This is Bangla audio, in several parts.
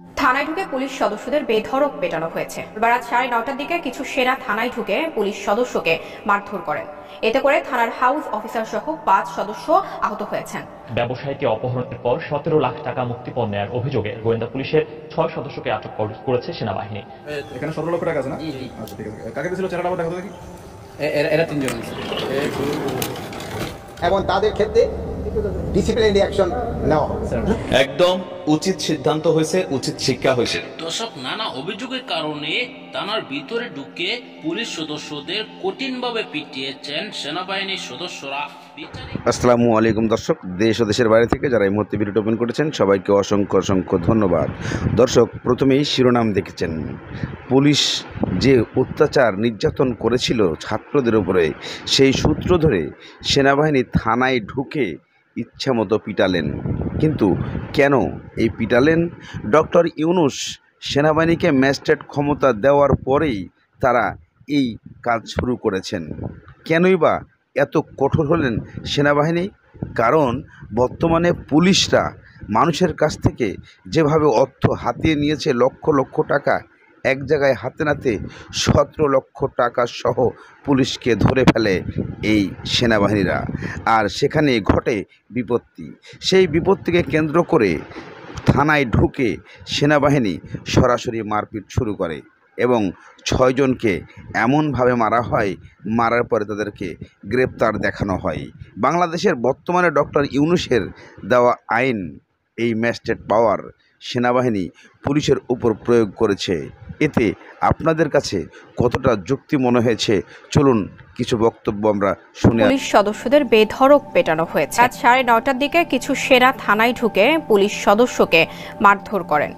থানায় ঢুকে পুলিশ সদস্যদের বেধড়ক পেটানো হয়েছে। রাত 9:30টার দিকে কিছু সেনা থানায় ঢুকে পুলিশ সদস্যকে মারধর করেন। এতে করে থানার হাউস অফিসার সহ 5 সদস্য আহত হয়েছেন। ব্যবসায়ীকে অপহরণের পর 17 লাখ টাকা মুক্তিপণ নেয়ার অভিযোগে গোয়েন্দা পুলিশের 6 সদস্যকে আটক করেছে সেনাবাহিনী। এখানে 17 লক্ষ টাকা আছে না? আচ্ছা ঠিক আছে। কাকে দিয়েছিল চেহারাটা আবার দেখাতে দেখি। এরা তিনজন এবং তাদের ক্ষেত্রে ডিসিপ্লিনারি অ্যাকশন নেওয়া একদম উচিত সিদ্ধান্ত হয়েছে, উচিত শিক্ষা হয়েছে। দর্শক, নানা অভিযোগের কারণে থানার ভিতরে ঢুকে পুলিশ সদস্যদের কঠিনভাবে পিটিয়েছেন সেনাবাহিনীর সদস্যরা। আসসালামু আলাইকুম দর্শক, দেশ ও দেশের বাইরে থেকে যারা এই মুহূর্তে ভিডিওটি ওপেন করেছেন সবাইকে অসংখ্য অসংখ্য ধন্যবাদ। দর্শক, প্রথমেই শিরোনাম দেখেছেন, পুলিশ যে অত্যাচার নির্যাতন করেছিল ছাত্রদের উপরে, সেই সূত্র ধরে সেনাবাহিনী থানায় ঢুকে ইচ্ছামতো পিটালেন। কিন্তু কেন এই পিটালেন? ডক্টর ইউনূস সেনাবাহিনীকে ম্যাজিস্ট্রেট ক্ষমতা দেওয়ার পরেই তারা এই কাজ শুরু করেছেন। কেনই বা এত কঠোর হলেন সেনাবাহিনী? কারণ বর্তমানে পুলিশরা মানুষের কাছ থেকে যেভাবে অর্থ হাতিয়ে নিয়েছে, লক্ষ লক্ষ টাকা এক জায়গায় হাতে নাতে 17 লক্ষ টাকা সহ পুলিশকে ধরে ফেলে এই সেনাবাহিনীরা, আর সেখানে ঘটে বিপত্তি। সেই বিপত্তিকে কেন্দ্র করে থানায় ঢুকে সেনাবাহিনী সরাসরি মারপিট শুরু করে এবং 6 জনকে এমনভাবে মারা হয়, মারার পরে তাদেরকে গ্রেপ্তার দেখানো হয়। বাংলাদেশের বর্তমানে ডক্টর ইউনূসের দেওয়া আইন, এই ম্যাজিস্ট্রেট পাওয়ার সেনাবাহিনী পুলিশের উপর প্রয়োগ করেছে। এতে আপনাদের কাছে কতটা যুক্তি মনে হয়েছে, চলুন কিছু বক্তব্য আমরা শুনে। পুলিশ সদস্যদের বেধড়ক পেটানো হয়েছে। রাত 9:30টার দিকে কিছু সেনা থানায় ঢুকে পুলিশ সদস্যকে মারধর করেন।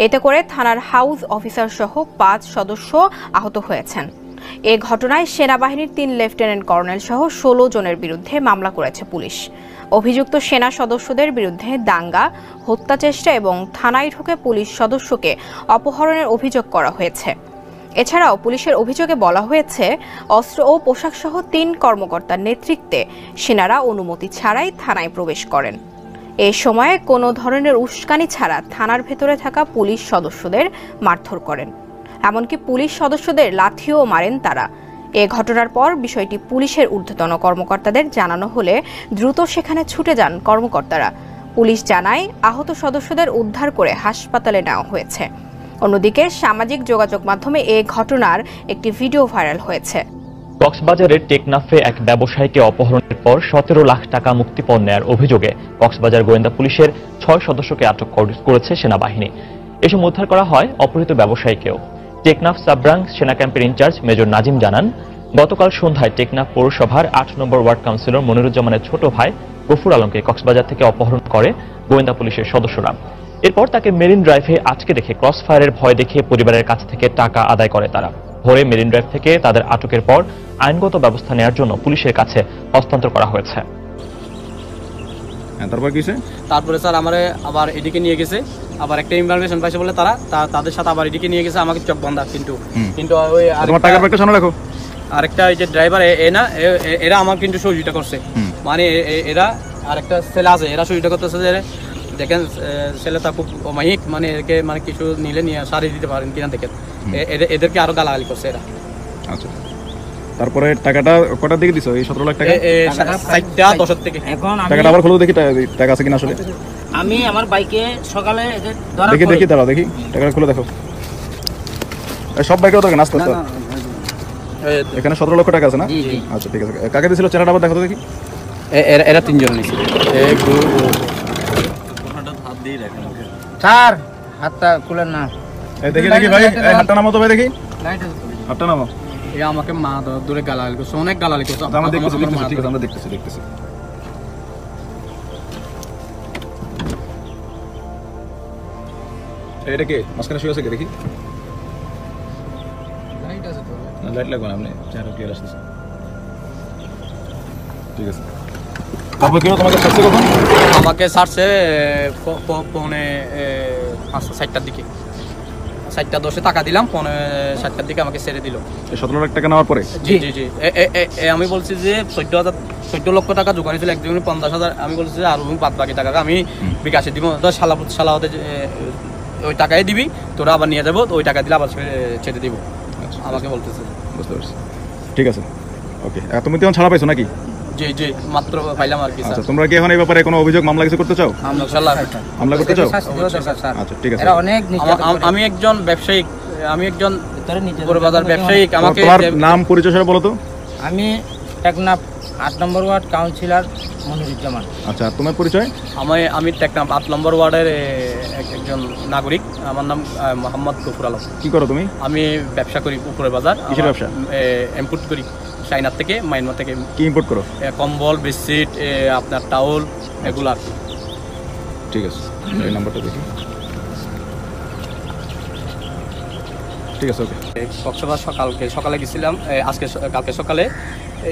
এতে করে থানার হাউস অফিসার সহ 5 সদস্য আহত হয়েছেন। এ ঘটনায় সেনাবাহিনীর 3 লেফটেন্যান্ট কর্নেল সহ 16 জনের বিরুদ্ধে মামলা করেছে পুলিশ। অভিযুক্ত সেনা সদস্যদের বিরুদ্ধে দাঙ্গা, হত্যা চেষ্টা এবং থানায় ঢুকে পুলিশ সদস্যকে অপহরণের অভিযোগ করা হয়েছে। এছাড়াও পুলিশের অভিযোগে বলা হয়েছে, অস্ত্র ও পোশাক সহ 3 কর্মকর্তার নেতৃত্বে সেনারা অনুমতি ছাড়াই থানায় প্রবেশ করেন। এ সময়ে কোনো ধরনের উস্কানি ছাড়া থানার ভেতরে থাকা পুলিশ সদস্যদের মারধর করেন। এমনকি পুলিশ সদস্যদের লাথিও মারেন তারা। এ ঘটনার পর বিষয়টি পুলিশের ঊর্ধ্বতন কর্মকর্তাদের জানানো হলে দ্রুত সেখানে ছুটে যান কর্মকর্তারা। পুলিশ জানায়, আহত সদস্যদের উদ্ধার করে হাসপাতালে নেওয়া হয়েছে। অন্যদিকে সামাজিক যোগাযোগ মাধ্যমে এ ঘটনার একটি ভিডিও ভাইরাল হয়েছে। কক্সবাজারের টেকনাফে এক ব্যবসায়ীকে অপহরণের পর 17 লাখ টাকা মুক্তিপণ নেয়ার অভিযোগে কক্সবাজার গোয়েন্দা পুলিশের 6 সদস্যকে আটক করেছে সেনাবাহিনী। এসব উদ্ধার করা হয় অপহৃত ব্যবসায়ীকেও। টেকনাফ সাবরাং সেনা ক্যাম্পের ইনচার্জ মেজর নাজিম জানান, গতকাল সন্ধ্যায় টেকনাফ পৌরসভার 8 নম্বর ওয়ার্ড কাউন্সিলর মনিরুজ্জামানের ছোট ভাই গফুর আলমকে কক্সবাজার থেকে অপহরণ করে গোয়েন্দা পুলিশের সদস্যরা। এরপর তাকে মেরিন ড্রাইভে আটকে রেখে ক্রস ফায়ারের ভয় দেখিয়ে পরিবারের কাছ থেকে টাকা আদায় করে তারা। ভোরে মেরিন ড্রাইভ থেকে তাদের আটকের পর আইনগত ব্যবস্থা নেওয়ার জন্য পুলিশের কাছে হস্তান্তর করা হয়েছে। তারপরে স্যার আমারে আবার এদিকে নিয়ে গেছে, আবার একটা ইনফরমেশন পাইছে বলে তাদের সাথে আবার এদিকে নিয়ে গেছে, আমাকে চোখ বন্ধা। কিন্তু ওই আরেকটা ওই যে ড্রাইভার এরা আমার কিন্তু সহযোগিতা করছে, মানে এরা আরেকটা ছেলে আছে, এরা সহযোগিতা করতেছে যে দেখেন ছেলেটা খুব অমায়িক, মানে এদেরকে মানে কিছু নিলে নিয়ে সারিয়ে দিতে পারেন কিনা দেখেন, এদেরকে আরো গালাগালি করছে এরা। আচ্ছা, তারপরে টাকাটা কটার দিকে দিছো? এই 17 লাখ টাকা 4:10 থেকে। এখন টাকাটা আবার খুলে দেখি টাকা আছে কিনা। আসলে আমি আমার বাইকে সকালে দেখি দাঁড়াও, দেখি টাকাটা খুলে দেখো। সব বাইকে দরকার নাস্তা। এখানে 17 লক্ষ টাকা আছে না? আচ্ছা ঠিক আছে। কাকে দিয়েছিল চেহারাটা আবার দেখো তো দেখি। এরা 3 জন নিছে। স্যার হাতটা খুলেন না। দেখি ভাই, হাতটা নামো তো ভাই, দেখি হাতটা নামো। এ আমাকে মা দূরে গালাগালি করছে, অনেক গালাগালি করছে। আমরা দেখতেছি। এটা কে মাঝখানে শুয়ে আছে? কে দেখি? লাইট আছে তো? না, লাইট লাগবে না, আপনি চেহারা ক্লিয়ার আসতেছে। ঠিক আছে। তারপর কেউ তোমাকে ছাড়ছে কখন? আমাকে ছাড়ছে পৌনে 5:60টার দিকে। 7:10 টাকা দিলাম, 7:30টার দিকে আমাকে ছেড়ে দিল। 17 লাখ টাকা নেওয়ার পরে? জি। আমি বলছি যে 14 লক্ষ টাকা জোগাড় হয়েছিল, একজনের 50,000। আমি বলছি যে আর বাদ বাকি টাকা আমি বিকাশে দিব, সালাহতে ওই টাকাই দিবি, তোরা আবার নিয়ে যাবো, ওই টাকা দিলে আবার ছেড়ে দিব, আমাকে বলতেছে। বুঝতে পারছি, ঠিক আছে, ওকে। তুমি তো ছাড়া পাইছো নাকি? জি জি, মাত্র পাইলাম আর কি। আচ্ছা, তোমরা কি এখন এই ব্যাপারে কোনো অভিযোগ মামলা কিছু করতে চাও? ইনশাআল্লাহ মামলা করতে চাও? আচ্ছা, ঠিক আছে। আমি একজন ব্যবসায়িক, আমি একজন বাজার ব্যবসায়িক। আমাকে তোমার নাম পরিচয় সেটা বলো তো। আমি টেকনাফ 8 নম্বর ওয়ার্ড কাউন্সিলর মনিরুজ্জামান। আচ্ছা, তোমার পরিচয়? আমি টেকনাফ 8 নম্বর ওয়ার্ডের একজন নাগরিক। আমার নাম মোহাম্মদ গফুর আলম। কি করো তুমি? আমি ব্যবসা করি উপরে বাজার। কিসের ব্যবসা? ইম্পোর্ট করি চায়না থেকে, মায়ানমার থেকে। কি ইম্পোর্ট করো? কম্বল, বেডশিট, আপনার টাওয়াল, এগুলো আর কি। ঠিক আছে, এই নাম্বারটা দেখি। ঠিক আছে, ওকে। কক্সবাজার সকালে গেছিলাম, কালকে সকালে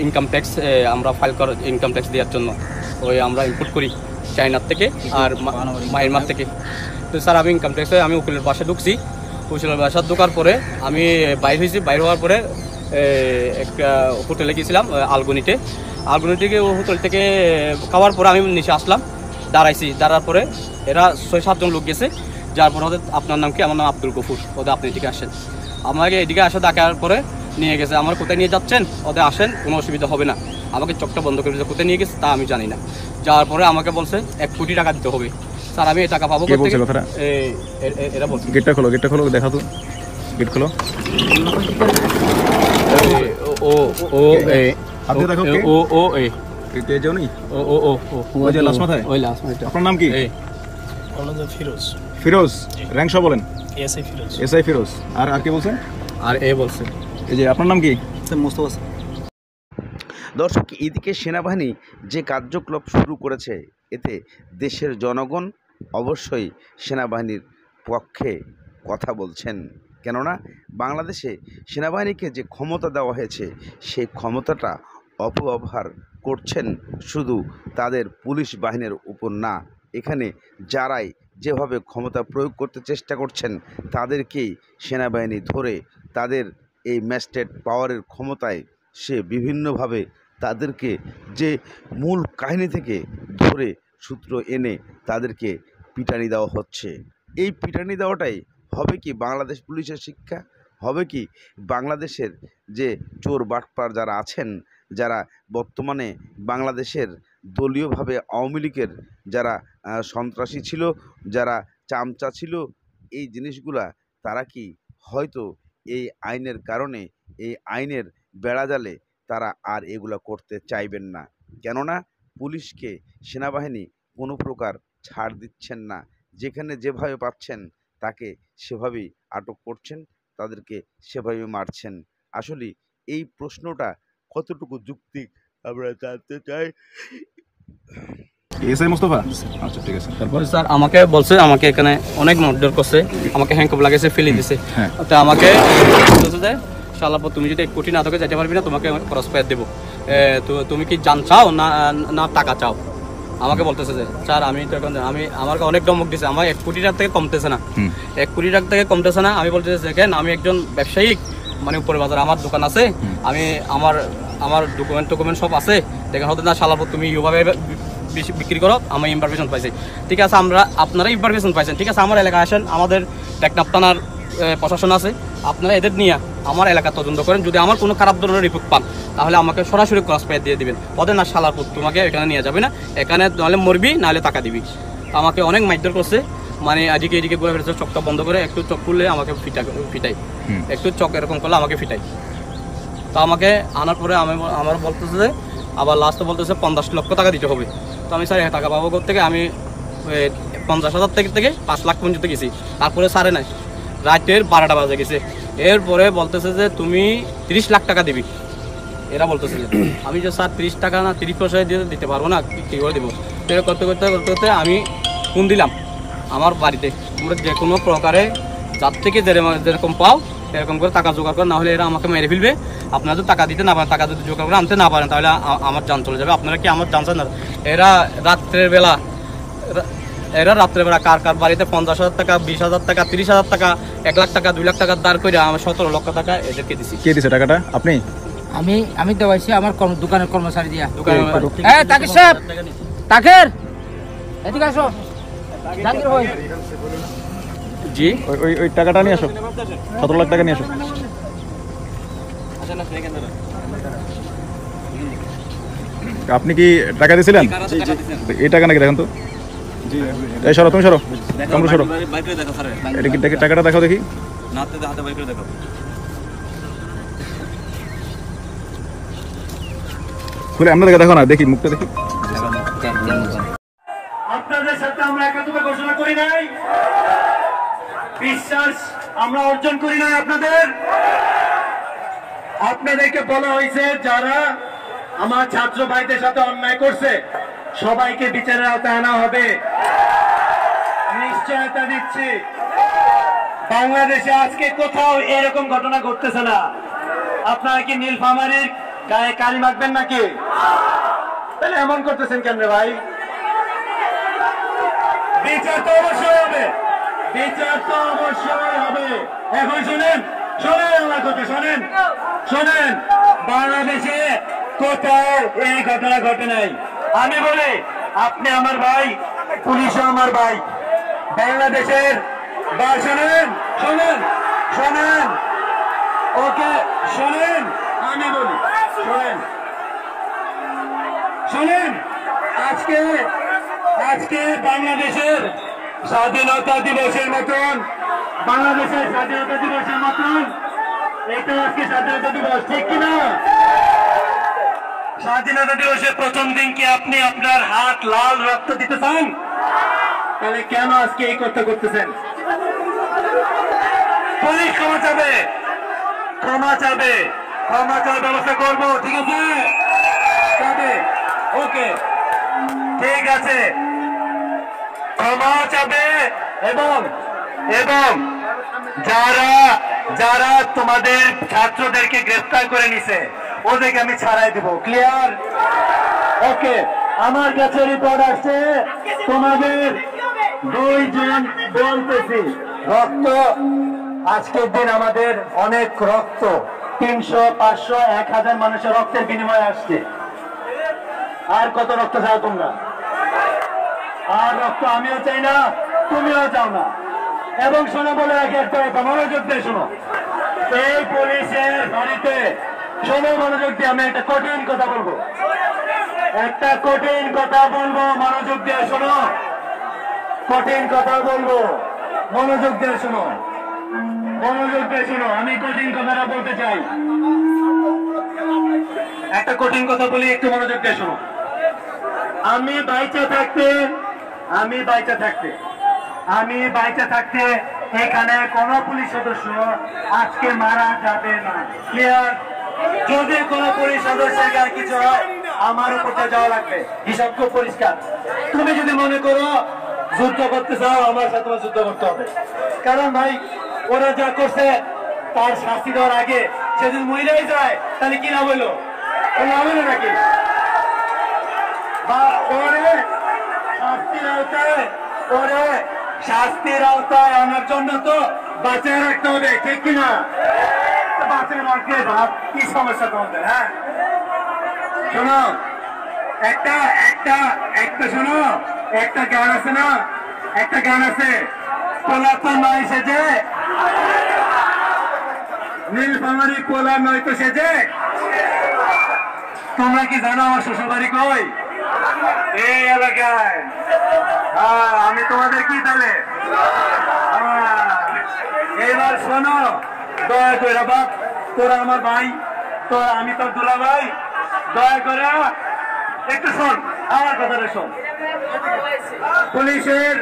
ইনকাম ট্যাক্স আমরা ফাইল করার, ইনকাম ট্যাক্স দেওয়ার জন্য। ওই আমরা ইম্পোর্ট করি চায়নার থেকে আর মায়ানমার থেকে। তো স্যার আমি ইনকাম ট্যাক্সে আমি উকিলের বাসায় ঢুকছি। উকিলের বাসায় ঢোকার পরে আমি বাইর হওয়ার পরে একটা হোটেলে গেছিলাম আলগুনি থেকে। হোটেল থেকে খাওয়ার পরে আমি নিচে আসলাম, দাঁড়ার পরে এরা 6-7 জন লোক গেছে। যার পরে ওদের আপনার নাম কি? আমার নাম আব্দুল গফুর। ওদের আপনি এদিকে আসেন, আমাকে এদিকে আসে ডাকার পরে নিয়ে গেছে। আমার কোথায় নিয়ে যাচ্ছেন? ওদের আসেন, কোনো অসুবিধা হবে না। আমাকে চোখটা বন্ধ করে দিয়েছে, কোথায় নিয়ে গেছে তা আমি জানি না। যাওয়ার পরে আমাকে বলছে 1 কোটি টাকা দিতে হবে। স্যার আমি এই টাকা পাবো কোথা থেকে? এরা বলছে। গেটটা খোলো, দেখা তো, গেট খোলো। আপনার নাম কি? ফিরোজ। র্যাঙ্ক সহ বলেন। এসআই ফিরোজ। আর কি বলছেন? আর বলছে। এই যে আপনার নাম কি? মোস্তফা। দর্শক, এদিকে সেনাবাহিনী যে কার্যকলাপ শুরু করেছে, এতে দেশের জনগণ অবশ্যই সেনাবাহিনীর পক্ষে কথা বলছেন। কেননা বাংলাদেশে সেনাবাহিনীকে যে ক্ষমতা দেওয়া হয়েছে, সেই ক্ষমতাটা অপব্যবহার করছেন শুধু তাদের পুলিশ বাহিনীর উপর না, এখানে যারাই যেভাবে ক্ষমতা প্রয়োগ করতে চেষ্টা করছেন তাদেরকেই সেনাবাহিনী ধরে তাদের এই ম্যাজিস্ট্রেট পাওয়ারের ক্ষমতায় সে বিভিন্নভাবে তাদেরকে যে মূল কাহিনী থেকে ধরে সূত্র এনে তাদেরকে পিটানি দেওয়া হচ্ছে। এই পিটানি দেওয়াটাই হবে কি বাংলাদেশ পুলিশের শিক্ষা? হবে কি বাংলাদেশের যে চোর বাটপার যারা আছেন, যারা বর্তমানে বাংলাদেশের দলীয়ভাবে আওয়ামী লীগের যারা সন্ত্রাসী ছিল, যারা চামচা ছিল, এই জিনিসগুলা তারা কি হয়তো এই আইনের কারণে, এই আইনের বেড়াজালে তারা আর এগুলো করতে চাইবেন না। কেননা পুলিশকে সেনাবাহিনী কোনো প্রকার ছাড় দিচ্ছেন না, যেখানে যেভাবে পাচ্ছেন তাকে সেভাবেই আটক করছেন, তাদেরকে সেভাবে মারছেন। আসলে এই প্রশ্নটা কতটুকু যুক্তিক আমরা জানতে চাই। এসআই মোস্তফা। আচ্ছা, ঠিক আছে। তারপর স্যার আমাকে বলছে, আমাকে এখানে অনেক মারধর করছে, আমাকে হ্যান্ডকাপ লাগাইছে, ফেলে দিছে। তো আমাকে বলছে যে শালাপো তুমি যদি 1 কোটি না তোকে যেতে পারবি না, তোমাকে ক্রস ফায়ার দেবো। তো তুমি কি জান চাও না টাকা চাও? আমাকে বলতেছে যে স্যার আমি তো এখন আমাকে অনেক ধমক দিছে, আমার 1 কোটি টাকা থেকে কমতেছে না, 1 কোটি টাকা থেকে কমতেছে না। আমি বলতেছি দেখেন আমি একজন ব্যবসায়িক, মানে উপরে বাজার আমার দোকান আছে, আমি আমার ডকুমেন্ট সব আছে, দেখেন হতে না শালাপো তুমি এইভাবে বিক্রি করো, আমি ইনফরমেশন পাইছি। ঠিক আছে, আপনারা ইনফরমেশন পাইছেন, ঠিক আছে, আমার এলাকায় আসেন, আমাদের টেকনাফ থানার প্রশাসন আছে, আপনারা এদের নিয়ে আমার এলাকা তদন্ত করেন। যদি আমার কোনো খারাপ ধরনের রিপোর্ট পান তাহলে আমাকে সরাসরি ক্রস ফায়ার দিয়ে দিবেন। ওদের না শালারপুর তোমাকে এখানে নিয়ে যাবে না, এখানে নাহলে মরবি নাহলে টাকা দিবি। আমাকে অনেক মারধর করছে, মানে এদিকে ঘুরে ফেলেছে, চোখটা বন্ধ করে, একটু চোখ খুললে আমাকে ফিটাই, একটু চোখ এরকম করলে আমাকে ফিটাই। তো আমাকে আনার পরে আমার বলতেছে যে আবার লাস্টে বলতেছে 50 লক্ষ টাকা দিতে হবে। তো আমি স্যার টাকা পাবো থেকে আমি 50,000 থেকে 5 লাখ পর্যন্ত গেছি। তারপরে স্যারে নাই, রাতের 12টা বাজে গেছে। এরপরে বলতেছে যে তুমি 30 লাখ টাকা দিবি। এরা বলতেছে যে আমি যে স্যার 30 টাকা না 30 পয়সা দিয়ে দিতে পারবো না, কী করে দেবো? করতে করতে আমি ফোন দিলাম আমার বাড়িতে, তোমরা যে কোনো প্রকারে যার থেকে যেরকম পাও এরকম করে টাকা জোগাড় করে, না হলে এরা আমাকে মেরে ফেলবে। আপনারা যদি টাকা দিতে না পারেন, টাকা যদি জোগাড় করে আনতে না পারেন, তাহলে আমার জান চলে যাবে। আপনারা কি আমার জানছেন না? এরা রাত্রের বেলা কার বাড়িতে 50,000 টাকা, 20,000 টাকা, 30,000 টাকা, 1 লাখ টাকা, 2 লাখ টাকা দাঁড় করে আমার 17 লক্ষ টাকা এদেরকে দিছি। কে দিছে টাকাটা? আপনি? আমি দেওয়াইছি আমার দোকানের কর্মচারী দিয়া। তাকের সাহেব, তাকের এদিকে আসো। জাকির ভাই জি ওই টাকাটা নিয়ে আসো, 17 লাখ টাকা নিয়ে আসো। আপনি কি টাকা দিয়েছিলেন? এই টাকা নাকি দেখেন তো। এই সরো, তুমি সরো, কামরু সরো। এটা কি টাকাটা দেখো দেখি। খুলে আমরা দেখো না, দেখি মুখটা দেখি। আপনাদের সাথে আমরা একাত্মতা ঘোষণা করি নাই, বিশ্বাস আমরা অর্জন করি নাই আপনাদেরকে বলা হয়েছে যারা আমার ছাত্র ভাইদের সাথে অন্যায় করছে সবাইকে বিচারের আওতায় আনা হবে। নিশ্চয়তা দিচ্ছি বাংলাদেশে আজকে কোথাও এরকম ঘটনা ঘটতেছে না। আপনারা কি নীলফামারীর গায়ে কালি মাখবেন নাকি? তাহলে এমন করতেছেন কেন রে ভাই? বিচার তো অবশ্যই হবে, বিচার তো অবশ্যই হবে। এখন শোনেন আমার কথা, শোনেন বাংলাদেশে কোথাও এই ঘটনা ঘটে নাই। আমি বলি আপনি আমার ভাই, পুলিশও আমার ভাই। বাংলাদেশের শোনেন ওকে, শোনেন আমি বলি, শোনেন আজকে বাংলাদেশের স্বাধীনতা দিবসের মতন এটা আজকে স্বাধীনতা দিবস, ঠিক কিনা? স্বাধীনতা দিবসের প্রথম দিন কি আপনি আপনার হাত লাল রক্ত দিতে চান? তাহলে কেন আজকে এই কথা করতেছেন? পুলিশ ক্ষমা চাবে ব্যবস্থা করবো, ঠিক আছে? ওকে, ঠিক আছে, ক্ষমা চাবে। এবং যারা তোমাদের ছাত্রদেরকে গ্রেফতার করে নিছে ওদেরকে আমি ছাড়াই দেবো, ক্লিয়ার? ওকে, আমার কাছে রিপোর্ট আসছে তোমাদের 2 জন বলতেছি রক্ত, আজকের দিন আমাদের অনেক রক্ত, 300, 500, 1000 মানুষের রক্তের বিনিময়ে আসছে। আর কত রক্ত চাও তোমরা? আর রক্ত আমিও চাই না, তুমিও চাও না। এবং শোনো, বলে রাখি একটা কথা, মনোযোগ দিয়ে শোনো। এই পুলিশের বাড়িতে শোনো, মনোযোগ দিয়ে আমি একটা কঠিন কথা বলবো, মনোযোগ দিয়ে শোনো, কঠিন কথা বলবো, মনোযোগ দিয়ে শোনো। আমি কঠিন কথাটা বলতে চাই, একটা কঠিন কথা বলি, একটু মনোযোগ দিয়ে শোনো। আমি বাইচা থাকতে এখানে কোন পুলিশ সদস্য আজকে মারা যাবে না, ক্লিয়ার? যদি কোন পুলিশ সদস্যের গায়ে কিছু হয় আমার উপরে যাওয়া লাগবে, হিসাব খুব পরিষ্কার। তুমি যদি মনে করো যুদ্ধ করতে চাও, আমার সাথে যুদ্ধ করতে হবে। কারণ ভাই ওরা যা করছে তার শাস্তি দেওয়ার আগে সে যদি মহিলাই যায় তাহলে কি না বললো, নাকি? বা শাস্তির আওতায় আনার জন্য তো বাঁচায় রাখতে হবে, ঠিক কিনা? বাঁচায় রাখলে ভাব কি সমস্যা তোমাদের? হ্যাঁ শোনো, শোনো, একটা গান আছে না, পোলা তো নয় সেজে, নীলফামারী পোলা নয় তো সেজে। তোমরা কি জানো আমার শ্বশুরবাড়ি কই? এই এলাকায়। আমি তোমাদের কি তাহলে? এবার শোনো, দয়া করে বাপ, তোরা আমার ভাই, আমি তোর দুলা ভাই, দয়া করে একটু শোন, আমার কথাটা শোন। পুলিশের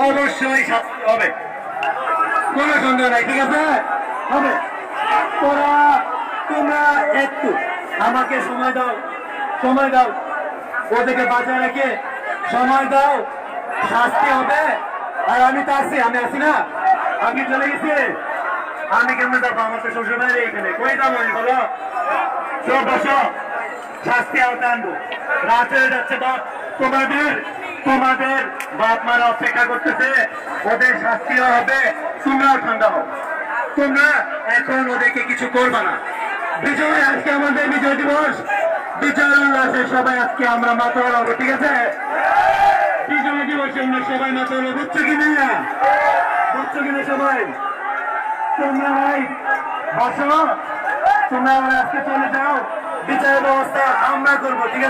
অবশ্যই শাস্তি হবে, কোনো সন্দেহ নাই, ঠিক আছে? হবে। তোমরা একটু আমাকে সময় দাও, ওদেরকে বাঁচায় রেখে সময় দাও, শাস্তি হবে। আর আমি তো আছি না, আমি চলে গেছি, আমি কেমন যাবো? আমার তো শ্বশুর বাড়ি এখানে, কই যাবো আমি বলো? সব বসো, শাস্তি আওতায় আনবো। রাত হয়ে যাচ্ছে বাপ, তোমাদের বাপ মারা অপেক্ষা করতেছে, ওদের শাস্তিও হবে, তোমরাও ঠান্ডা হও। তোমরা এখন ওদেরকে কিছু করবে না। বিজয়, আজকে আমাদের বিজয় দিবস, বিজয় উল্লাসে সবাই আজকে আমরা মাতাল হবো, ঠিক আছে? বিজয় দিবসে আমরা সবাই মাতাল হবো, বুঝছো কি না? বুঝছো কিনা সবাই? তোমরা ভাই বসো, তোমরা আজকে চলে যাও, বিচার ব্যবস্থা আমরা করবো, ঠিক আছে?